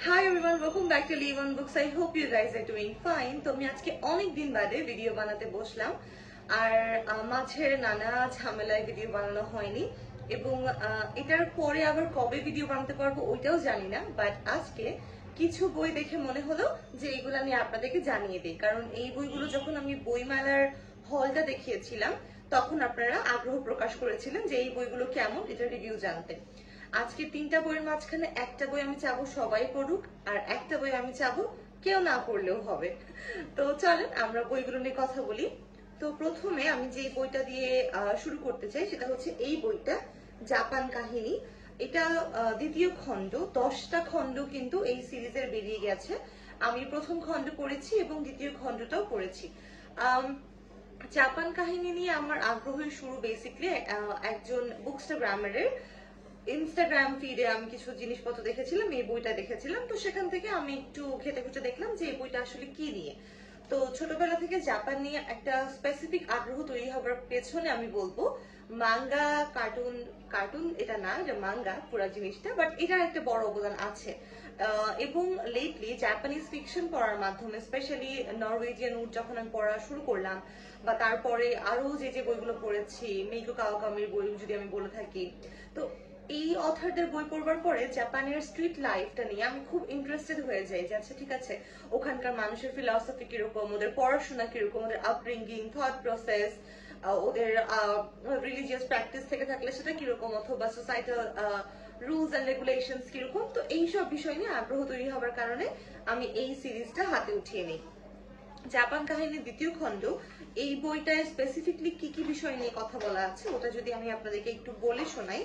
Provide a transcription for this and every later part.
Hi everyone, welcome back to Live on Books. I hope you guys are doing fine. তো আমি আজকে অনেক দিন বাদে ভিডিও বানাতে বসলাম আর মাঝের নানা ঝামেলায় ভিডিও বানানো হয়নি এবং এটার পরে আবার কবে ভিডিও বানাতে পারবো ওইটাও জানি না, বাট আজকে কিছু বই দেখে মনে হলো যে এইগুলা নিয়ে আপনাদেরকে জানিয়ে দিই, কারণ এই বইগুলো যখন আমি বইমেলার হলটা দেখিয়েছিলাম তখন আপনারা আগ্রহ প্রকাশ করেছিলেন যে এই বইগুলো কেমন, এটা রিভিউ জানতে। আজকে তিনটা বইয়ের মাঝখানে একটা বই আমি চাবো সবাই পড়ুক আর একটা বই আমি চাবো কেউ না পড়লেও হবে। তো চলেন আমরা বইগুলো নিয়ে কথা বলি। তো প্রথমে আমি যে বইটা দিয়ে শুরু করতে চাই সেটা হচ্ছে এই বইটা, জাপান কাহিনী। এটা দ্বিতীয় খণ্ড, 10টা খণ্ড কিন্তু এই সিরিজের বেরিয়ে গেছে। আমি প্রথম খণ্ড পড়েছি এবং দ্বিতীয় খণ্ডটাও পড়েছি। জাপান কাহিনী নিয়ে আমার আগ্রহের শুরু বেসিক্যালি একজন বুকস্টাগ্রামারের ইনস্টাগ্রাম ফিডে আমি কিছু জিনিসপত্র দেখেছিলাম, এই বইটা দেখেছিলাম, তো সেখান থেকে আমি একটু ঘেটে ঘুটে দেখলাম যে এই বইটা আসলে কি নিয়ে। তো ছোটবেলা থেকে জাপান নিয়ে একটা স্পেসিফিক আগ্রহ তৈরি হবার পেছনে আমি বলবো মাঙ্গা, কার্টুন কার্টুন এটা না, এটা মাঙ্গা পুরা জিনিসটা, বাট এটার একটা বড় অবদান আছে। এবং লেটলি জাপানিজ ফিকশন পড়ার মাধ্যমে, স্পেশালি নরওয়েজিয়ান উড যখন আমি পড়া শুরু করলাম, বা তারপরে আরো যে বইগুলো পড়েছি, মেইকো কাওয়াকামির বই যদি আমি বলে থাকি, তো এই অথারদের বই পড়বার পরে জাপানের স্ট্রিট লাইফটা নিয়ে আমি খুব ইন্টারেস্টেড হয়ে যাই যে আচ্ছা ঠিক আছে, ওখানকার মানুষের ফিলসফি কিরকম, ওদের পড়াশোনা কিরকম, ওদের আপব্রিঙ্গিং, থট প্রসেস, ওদের রিলিজিয়াস প্র্যাকটিস থেকে থাকলে সেটা কিরকম, অথবা সোসাইটাল রুলস এন্ড রেগুলেশনস কিরকম। তো এইসব বিষয় নিয়ে আগ্রহ তৈরি হবার কারণে আমি এই সিরিজটা হাতে উঠিয়ে নিই। জাপান কাহিনীর দ্বিতীয় খণ্ড, এই বইটায় স্পেসিফিকলি কি কি বিষয় নিয়ে কথা বলা আছে ওটা যদি আমি আপনাদেরকে একটু বলে শোনাই।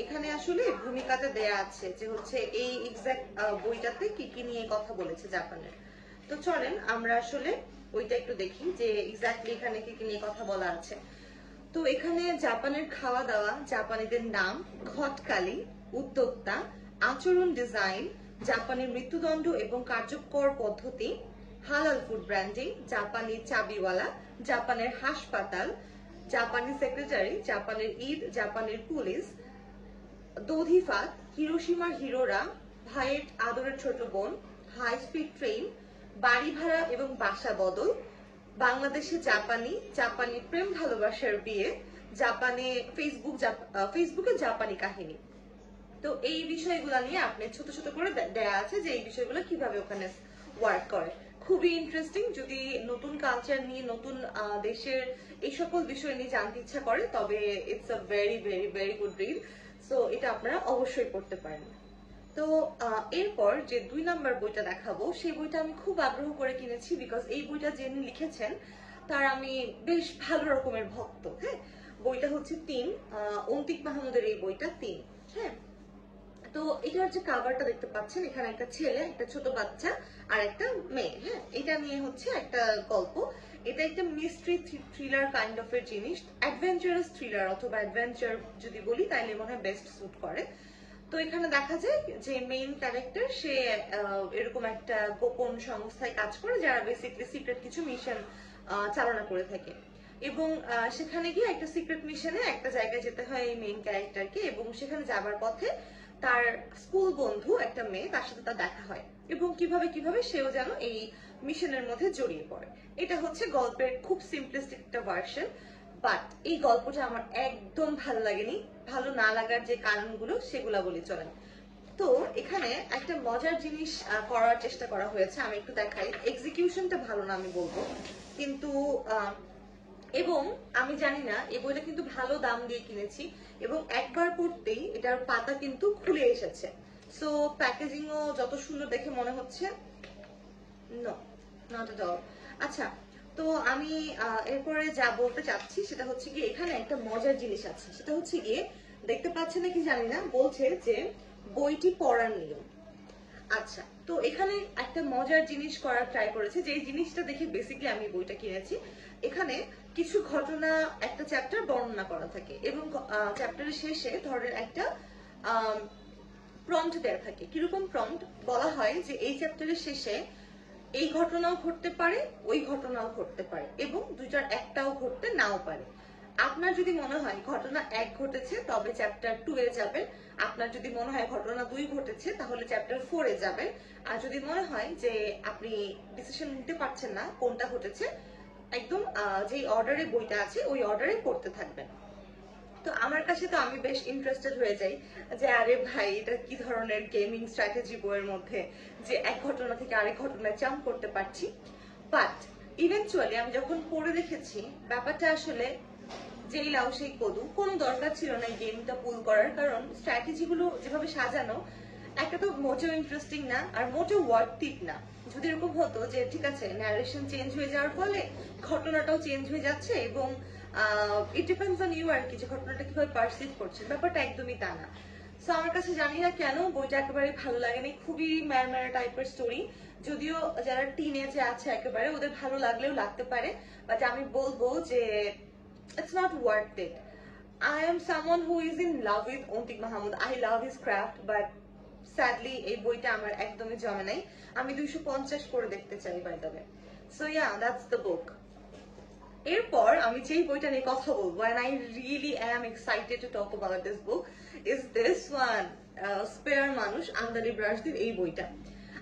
এখানে আসলে ভূমিকাটা দেয়া আছে যে হচ্ছে এই এক্সাক্ট বইটাতে কি কি নিয়ে কথা বলেছে জাপানের। তো চলেন আমরা আসলে ওইটা একটু দেখি যে এক্স্যাক্টলি এখানে কি কি নিয়ে কথা বলা আছে। তো এখানে জাপানের খাওয়া দাওয়া, জাপানিদের নাম, ঘটকালি, উদ্যোক্তা, আচরণ, ডিজাইন, জাপানের মৃত্যুদণ্ড এবং কার্যকর পদ্ধতি, হালাল ফুড ব্র্যান্ডিং, জাপানি চাবিওয়ালা, জাপানের হাসপাতাল, জাপানি সেক্রেটারি, জাপানের ঈদ, জাপানের পুলিশ, দধিফাত, হিরোশিমার হিরোরা, ভাইয়ের আদরের ছোট বোন, হাই স্পিড ট্রেন, বাড়ি ভাড়া এবং বাসা বদল, বাংলাদেশে জাপানি, জাপানি প্রেম ভালোবাসার বিয়ে, জাপানে ফেসবুকে জাপানি কাহিনী। তো এই বিষয়গুলো নিয়ে আপনি ছোট ছোট করে দেয়া আছে যে এই বিষয়গুলো কিভাবে ওখানে ওয়ার্ক করে। খুবই ইন্টারেস্টিং, যদি নতুন কালচার নিয়ে, নতুন দেশের এই সকল বিষয় নিয়ে জানতে ইচ্ছা করে তবে it's a very very very good read. So এটা আপনারা অবশ্যই পড়তে পারেন। তো এরপর যে 2 নাম্বার বইটা দেখাবো সেই বইটা আমি খুব আগ্রহ করে কিনেছি, বিকজ এই বইটা যিনি লিখেছেন তার আমি বেশ ভালো রকমের ভক্ত। হ্যাঁ, বইটা হচ্ছে 3, অন্তিক মাহমুদের এই বইটা 3। হ্যাঁ, তো এটার যে কাভারটা দেখতে পাচ্ছেন, এখানে একটা ছেলে, একটা ছোট বাচ্চা আর একটা মেয়ে। হ্যাঁ, এটা নিয়ে হচ্ছে একটা গল্প। এটা একটা মিস্ট্রি থ্রিলার কাইন্ড অফ এর জিনিস, অ্যাডভেঞ্চারাস থ্রিলার অথবা অ্যাডভেঞ্চার যদি বলি তাহলে মনে হয় বেস্ট স্যুট করে। তো এখানে দেখা যায় যে মেইন ক্যারেক্টার সে এরকম একটা গোপন সংস্থায় কাজ করে যারা বেসিক্যালি সিক্রেট কিছু মিশন চালনা করে থাকে, এবং সেখানে গিয়ে একটা সিক্রেট মিশনে একটা জায়গায় যেতে হয় এই মেইন ক্যারেক্টারকে, এবং সেখানে যাবার পথে তার স্কুল বন্ধু একটা মেয়ে, তার সাথে তার দেখা হয় এবং কিভাবে কিভাবে সেও যেন এই মিশনের মধ্যে জড়িয়ে পড়ে। এটা হচ্ছে গল্পের খুব সিম্পলিস্টিক একটা ভার্সন, বাট এই গল্পটা আমার একদম ভালো লাগেনি। ভালো না লাগার যে কারণগুলো সেগুলা বলি চলেন। তো এখানে একটা মজার জিনিস করার চেষ্টা করা হয়েছে, আমি একটু দেখাই। এক্সিকিউশনটা ভালো না আমি বলবো, কিন্তু এবং আমি জানি না, এই বইটা কিন্তু ভালো দাম দিয়ে কিনেছি এবং একবার পড়তেই এটার পাতা কিন্তু খুলে এসেছে। সো প্যাকেজিংও যত সুন্দর দেখে মনে হচ্ছে, নো নট এট অল। আচ্ছা, তো আমি এরপরে যা বলতে চাচ্ছি সেটা হচ্ছে গিয়ে এখানে একটা মজার জিনিস আছে, সেটা হচ্ছে গিয়ে দেখতে পাচ্ছে নাকি জানি না, বলছে যে বইটি পড়ার নিয়ম। আচ্ছা, তো এখানে একটা মজার জিনিস করার ট্রাই করেছে, যে এই জিনিসটা দেখে বেসিক্যালি আমি বইটা কিনেছি। এখানে কিছু ঘটনা একটা চ্যাপ্টার বর্ণনা করা থাকে এবং চ্যাপ্টারের শেষে ধরেন একটা প্রম্পট দেয়া থাকে। কিরকম প্রম্পট? বলা হয় যে এই চ্যাপ্টারের শেষে এই ঘটনাও ঘটতে পারে, ওই ঘটনাও ঘটতে পারে, এবং দুইটার একটাও ঘটতে নাও পারে। আপনার যদি মনে হয় ঘটনা 1 ঘটেছে তবে চ্যাপ্টার 2 এ যাবেন, আপনার যদি মনে হয় ঘটনা 2 ঘটেছে তাহলে চ্যাপ্টার 4 এ যাবেন, আর যদি মনে হয় যে আপনি ডিসিশন নিতে পারছেন না কোনটা ঘটেছে, একদম যেই অর্ডারে বইটা আছে ওই অর্ডারে পড়তে থাকবেন। তো আমার কাছে তো আমি বেশ ইন্টারেস্টেড হয়ে যাই যে আরে ভাই এটা কি ধরনের গেমিং স্ট্র্যাটেজি বইয়ের মধ্যে যে এক ঘটনা থেকে আরেক ঘটনায় জাম্প করতে পারছি। বাট ইভেনচুয়ালি আমি যখন পড়ে দেখেছি ব্যাপারটা আসলে যেই লাউ সেই কদু, কোনো দরকার ছিল না এই গেমটা পুল করার, কারণ স্ট্র্যাটেজি গুলো যেভাবে সাজানো একটা তো মোটেও ইন্টারেস্টিং না আর মোটেও ওয়ার্থিট না। যদি এরকম হতো যে ঠিক আছে ন্যারেশন চেঞ্জ হয়ে যাওয়ার ফলে ঘটনাটাও চেঞ্জ হয়ে যাচ্ছে এবং ইট ডিপেন্ডস অন ইউ আর কি, যে ঘটনাটা কিভাবে পারসিভ করছে, ব্যাপারটা একদমই তা না। সো আমার কাছে জানি না কেন বইটা একেবারে ভালো লাগেনি, খুবই ম্যারম্যারা টাইপের স্টোরি। যদিও যারা টিনেজে আছে একেবারে ওদের ভালো লাগলেও লাগতে পারে, বাট আমি বলবো যে it's not worth it. I am someone who is in love with Antik Mahmud. I love his craft, but sadly এই বইটা আমার একদমই জমে নাই। আমি 250 করে দেখতে চাই by the way. So yeah, that's the book. এরপর আমি যেই বইটা নিয়ে কথা বলবো and I really am excited to talk about this book is this one, spare মানুষ, আন্দালিব রাশদির এই বইটা।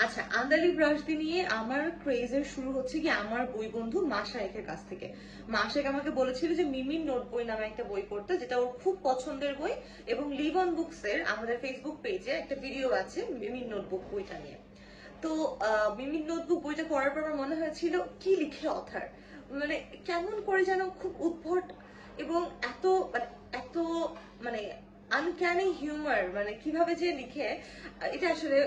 আচ্ছা, আন্দালিব রাশদি নিয়ে আমার ক্রেজের শুরু হচ্ছে কি আমার বই বন্ধু মাশায়েখের কাছ থেকে। মাশায়েখ আমাকে বলেছিল যে মিমির নোট বই নামে একটা বই পড়তে, যেটা ওর খুব পছন্দের বই, এবং লিভ অন বুকস এর আমাদের ফেসবুক পেজে একটা ভিডিও আছে মিমির নোটবুক বইটা নিয়ে। তো মিমির নোটবুক বইটা পড়ার পর আমার মনে হয়েছিল কি লিখে অথার, মানে কেমন করে যেন খুব উদ্ভট এবং এত এত মানে আনক্যানি হিউমার, মানে কিভাবে যে লিখে এটা আসলে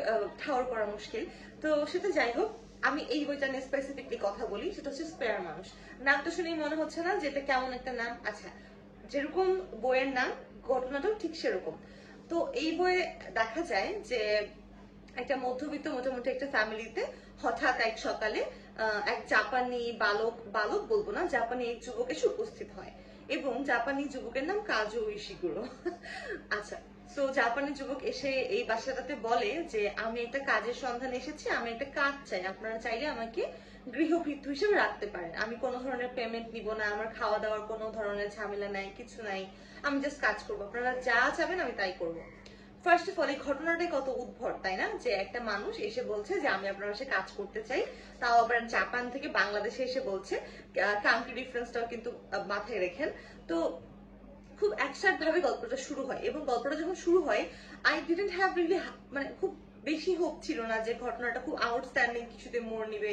ঠাওর করা মুশকিল। তো সেটা যাই হোক, আমি এই বইটা নিয়ে স্পেসিফিকলি কথা বলি, সেটা হচ্ছে স্পেয়ার মানুষ। নামটা শুনেই মনে হচ্ছে না যে এটা কেমন একটা নাম? আচ্ছা, যেরকম বইয়ের নাম ঘটনাটাও ঠিক সেরকম। তো এই বইয়ে দেখা যায় যে একটা মধ্যবিত্ত মোটামুটি একটা ফ্যামিলিতে হঠাৎ এক সকালে এক জাপানি বালক, বালক বলবো না, জাপানি এক যুবক এসে উপস্থিত হয়, এবং জাপানি যুবকের নাম কাজু ইশিগুরো। আচ্ছা, তো জাপানি যুবক এসে এই বাসাটাতে বলে যে আমি একটা কাজের সন্ধানে এসেছি, আমি একটা কাজ চাই, আপনারা চাইলে আমাকে গৃহভৃত্য হিসেবে রাখতে পারেন, আমি কোনো ধরনের পেমেন্ট নিব না, আমার খাওয়া দাওয়ার কোনো ধরনের ঝামেলা নাই, কিছু নাই, আমি জাস্ট কাজ করবো, আপনারা যা চাবেন আমি তাই করবো। ফার্স্ট অফ অল এই ঘটনাটাই কত উদ্ভট, তাই না? যে একটা মানুষ এসে বলছে যে আমি আপনার সাথে কাজ করতে চাই, তাও আবার জাপান থেকে বাংলাদেশে এসে বলছে, কান্ট্রি ডিফারেন্সটাও কিন্তু মাথায় রেখেন। তো খুব একসাথ ভাবে গল্পটা শুরু হয়, এবং গল্পটা যখন শুরু হয় আই ডিডন্ট হ্যাভ রিয়েলি, মানে খুব বেশি হোপ ছিল না যে ঘটনাটা খুব আউটস্ট্যান্ডিং কিছুতে মোড় নিবে,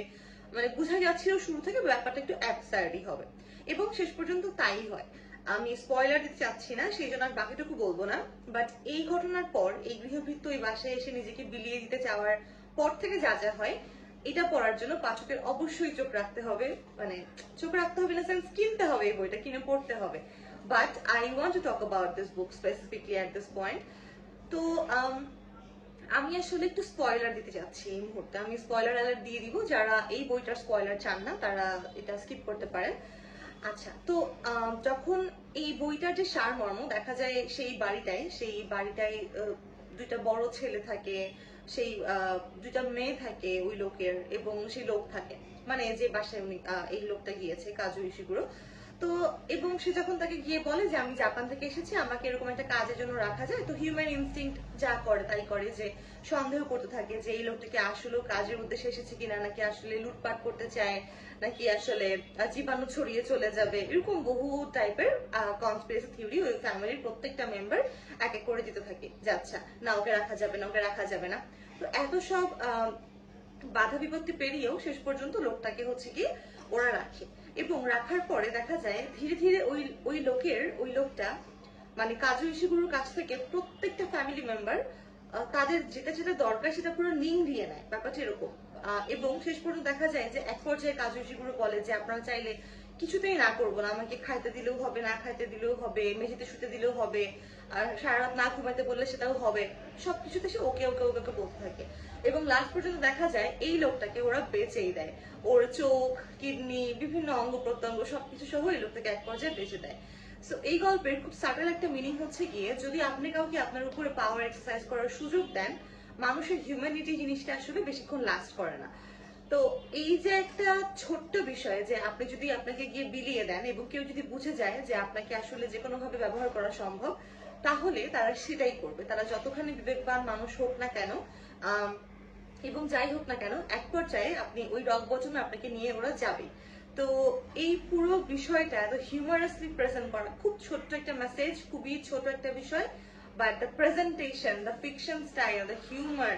মানে বোঝা যাচ্ছিল শুরু থেকে ব্যাপারটা একটু অ্যাবসার্ডই হবে, এবং শেষ পর্যন্ত তাই হয়। আমি স্পয়লার দিতে চাচ্ছি না, সেই জন্য আমি বাকিটুকু বলবো না। বাট এই ঘটনার পর এই গৃহভৃত্য এই বাসায় এসে নিজেকে বিলিয়ে দিতে চাওয়ার পর থেকে যা যা হয়, এটা পড়ার জন্য পাঠকের অবশ্যই চোখ রাখতে হবে, মানে চোখ রাখতে হবে না সেন্স কিনতে হবে, এই বইটা কিনে পড়তে হবে। But I want to talk about this book specifically at this point. তো আমি আসলে একটু স্পয়লার দিতে যাচ্ছি এই মুহূর্তে, আমি স্পয়লার অ্যালার্ট দিয়ে দিব, যারা এই বইটার স্পয়লার চান না তারা এটা স্কিপ করতে পারেন। আচ্ছা, তো যখন এই বইটার যে সারমর্ম দেখা যায়, সেই বাড়িটায় দুইটা বড় ছেলে থাকে, সেই দুইটা মেয়ে থাকে ওই লোকের, এবং সেই লোক থাকে, মানে যে বাসায় উনি এই লোকটা গিয়েছে কাজু ইশিগুরো। তো এবং সে যখন তাকে গিয়ে বলে যে আমি জাপান থেকে এসেছি, আমাকে এরকম একটা কাজের জন্য রাখা যায়, তো হিউম্যান ইনস্টিংক্ট যা করে তাই করে, যে সন্দেহ করতে থাকে যে এই লোকটাকে আসলেও কাজের উদ্দেশ্যে এসেছে কিনা, নাকি আসলে লুটপাট করতে চায়, নাকি আসলে জীবাণু ছড়িয়ে চলে যাবে, এরকম বহু টাইপের কনস্পিরেসি থিওরি ওই ফ্যামিলির প্রত্যেকটা মেম্বার এক এক করে দিতে থাকে যে আচ্ছা না ওকে রাখা যাবে না, ওকে রাখা যাবে না। তো এত সব বাধা বিপত্তি পেরিয়েও শেষ পর্যন্ত লোকটাকে হচ্ছে কি ওরা রাখে, এবং রাখার পরে দেখা যায় ধীরে ধীরে ওই লোকটা মানে কাজু ইশিগুরোর কাছ থেকে প্রত্যেকটা ফ্যামিলি মেম্বার তাদের যেটা যেটা দরকার সেটা পুরো নিংড়িয়ে নেয়, ব্যাপারটা এরকম। এবং শেষ পর্যন্ত দেখা যায় যে এক পর্যায়ে কাজু ইশিগুরো বলে যে আপনারা চাইলে কিছুতেই না করবো না, আমাকে খাইতে দিলেও হবে, না খাইতে দিলেও হবে, মেঝেতে শুতে দিলেও হবে, আর সারা রাত না ঘুমাইতে বললে সেটাও হবে, সবকিছুতে সে ওকে ওকে ওকে ওকে বলতে থাকে, এবং লাস্ট পর্যন্ত দেখা যায় এই লোকটাকে ওরা বেচেই দেয়, ওর চোখ, কিডনি, বিভিন্ন অঙ্গ প্রত্যঙ্গ সবকিছু সহ এই লোকটাকে এক পর্যায়ে বেঁচে দেয়। সো এই গল্পের খুব সাটেল একটা মিনিং হচ্ছে গিয়ে, যদি আপনি কাউকে আপনার উপরে পাওয়ার এক্সারসাইজ করার সুযোগ দেন, মানুষের হিউম্যানিটি জিনিসটা আসলে বেশিক্ষণ লাস্ট করে না। তো এই যে একটা ছোট্ট বিষয় যে আপনি যদি আপনাকে গিয়ে বিলিয়ে দেন এবং কেউ যদি বুঝে যায় যে আপনাকে আসলে যে কোনো ভাবে ব্যবহার করা সম্ভব, তাহলে তারা সেটাই করবে। তারা যতখানি বিবেকবান মানুষ হোক না কেন, আম, এবং যাই হোক না কেন, এক পর্যায়ে আপনি ওই রক বটমে আপনাকে নিয়ে ওরা যাবে। তো এই পুরো বিষয়টা এত হিউমারাসলি প্রেজেন্ট করা, খুব ছোট্ট একটা মেসেজ, খুবই ছোট একটা বিষয়, but the presentation, the fiction style, the humour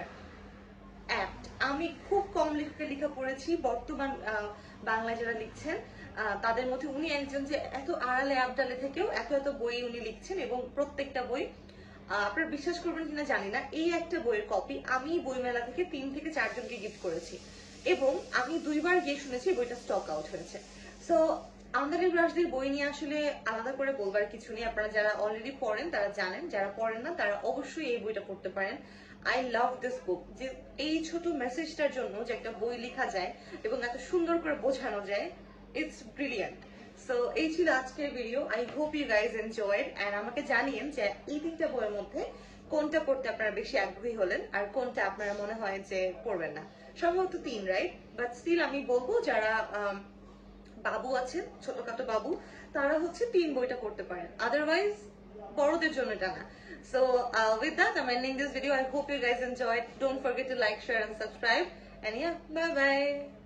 apt. আমি খুব কম লেখকের লেখা পড়েছি বর্তমান বাংলায় যারা লিখছেন, তাদের মধ্যে উনি একজন যে এত আড়ালে আবডালে থেকেও এত এত বই উনি লিখছেন, এবং প্রত্যেকটা বই আপনারা বিশ্বাস করবেন কিনা জানি না, এই একটা বইয়ের কপি আমি বইমেলা থেকে 3 থেকে 4 জনকে গিফট করেছি, এবং আমি 2বার গিয়ে শুনেছি বইটা স্টক আউট হয়েছে। সো আমদানি ব্রাশদের বই নিয়ে আসলে আলাদা করে বলবার কিছু নেই। আপনারা যারা অলরেডি পড়েন তারা জানেন, যারা পড়েন না তারা অবশ্যই এই বইটা পড়তে পারেন। আই লাভ দিস বুক, যে এই ছোট মেসেজটার জন্য যে একটা বই লেখা যায় এবং এত সুন্দর করে বোঝানো যায়, ইটস ব্রিলিয়ান্ট। সো এই ছিল আজকের ভিডিও। I hope you guys enjoyed, and আমাকে জানিয়েন যে এই 3টা বইয়ের মধ্যে কোনটা পড়তে আপনারা বেশি আগ্রহী হলেন আর কোনটা আপনারা মনে হয় যে পড়বেন না। সম্ভবত 3, রাইট? বাট স্টিল আমি বলবো যারা বাবু আছেন, ছোটখাটো বাবু, তারা হচ্ছে 3 বইটা পড়তে পারেন, আদারওয়াইজ বড়দের জন্য এটা না। So with that, I'm ending this video. I hope you guys enjoyed. Don't forget to like, share, and subscribe. And yeah, bye bye.